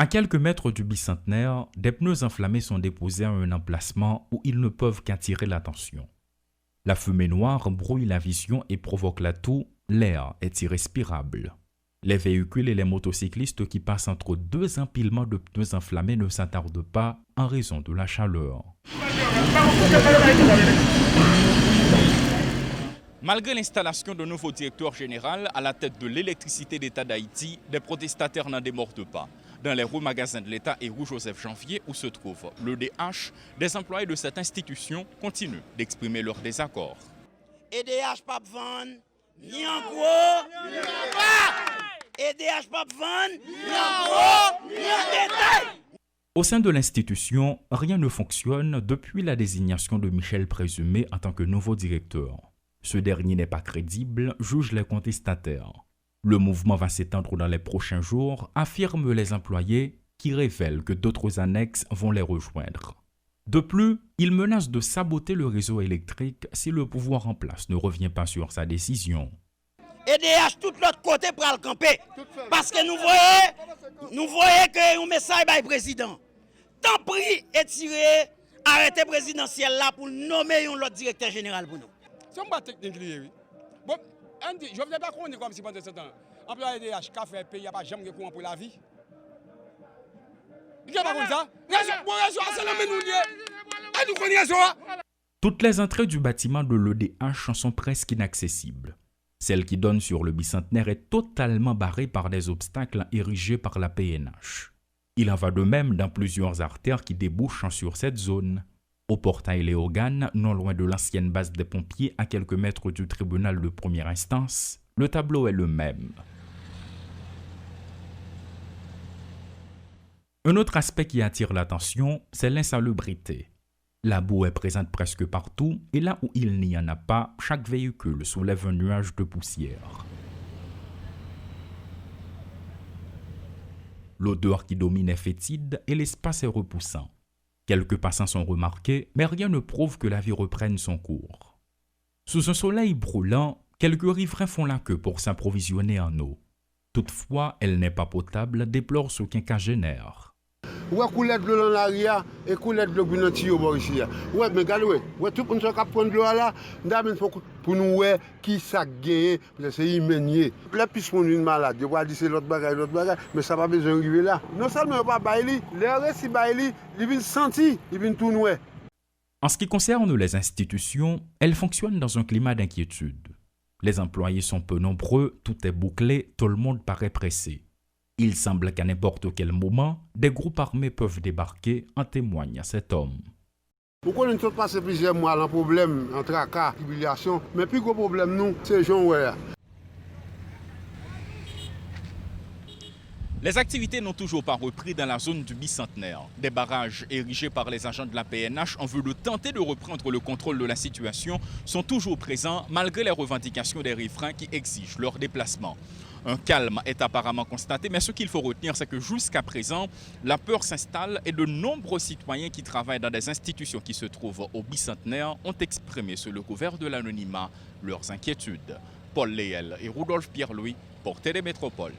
À quelques mètres du bicentenaire, des pneus enflammés sont déposés à un emplacement où ils ne peuvent qu'attirer l'attention. La fumée noire brouille la vision et provoque la toux, l'air est irrespirable. Les véhicules et les motocyclistes qui passent entre deux empilements de pneus enflammés ne s'attardent pas en raison de la chaleur. Malgré l'installation d'un nouveau directeur général à la tête de l'électricité d'État d'Haïti, des protestataires n'en démordent pas. Dans les rues magasins de l'État et rue Joseph-Janvier où se trouve l'EDH, des employés de cette institution continuent d'exprimer leur désaccord. EDH pas vendre, ni en gros, ni en bas. EDH pas vendre, ni en gros, ni en détail. Au sein de l'institution, rien ne fonctionne depuis la désignation de Michel Présumé en tant que nouveau directeur. Ce dernier n'est pas crédible, jugent les contestataires. Le mouvement va s'étendre dans les prochains jours, affirment les employés qui révèlent que d'autres annexes vont les rejoindre. De plus, ils menacent de saboter le réseau électrique si le pouvoir en place ne revient pas sur sa décision. EDH tout l'autre côté pour le camper. Parce que nous voyons que un message par le président. Tant pris et tiré arrêté présidentiel là pour nommer un autre directeur général pour nous. C'est une technique liée. Bon, je ne veux pas qu'on est comme si pendant ce temps, employé EDH, café, pays, il n'y a pas jamais de courant pour la vie. Il n'y a pas comme ça. Toutes les entrées du bâtiment de l'EDH sont presque inaccessibles. Celle qui donne sur le bicentenaire est totalement barrée par des obstacles érigés par la PNH. Il en va de même dans plusieurs artères qui débouchent sur cette zone. Au portail Léogane, non loin de l'ancienne base des pompiers, à quelques mètres du tribunal de première instance, le tableau est le même. Un autre aspect qui attire l'attention, c'est l'insalubrité. La boue est présente presque partout et là où il n'y en a pas, chaque véhicule soulève un nuage de poussière. L'odeur qui domine est fétide et l'espace est repoussant. Quelques passants sont remarqués, mais rien ne prouve que la vie reprenne son cours. Sous un soleil brûlant, quelques riverains font la queue pour s'approvisionner en eau. Toutefois, elle n'est pas potable, déplore ce quinquagénaire. Ouais, couler de l'eau dans l'arrière et couler de l'eau dans le tuyau ici. Ouais, mais regardez, ouais, tout le monde qui prend de l'eau là, pour nous voir qui ça gagne, c'est imménier. La piste pour une malade, je vois dire c'est l'autre bagage, mais ça n'a pas besoin d'arriver là. Non seulement pas baili, les restes baili, ils viennent sentir, ils viennent tout nouer. En ce qui concerne les institutions, elles fonctionnent dans un climat d'inquiétude. Les employés sont peu nombreux, tout est bouclé, tout le monde paraît pressé. Il semble qu'à n'importe quel moment, des groupes armés peuvent débarquer, en témoigne cet homme. Pourquoi nous avons passé plusieurs mois dans le problème entre tracas, humiliation, mais plus gros problème nous, c'est gens ouais. Les activités n'ont toujours pas repris dans la zone du bicentenaire. Des barrages érigés par les agents de la PNH en vue de tenter de reprendre le contrôle de la situation sont toujours présents malgré les revendications des riverains qui exigent leur déplacement. Un calme est apparemment constaté, mais ce qu'il faut retenir, c'est que jusqu'à présent, la peur s'installe et de nombreux citoyens qui travaillent dans des institutions qui se trouvent au bicentenaire ont exprimé sous le couvert de l'anonymat leurs inquiétudes. Paul Léel et Rudolph Pierre-Louis pour Télémétropole.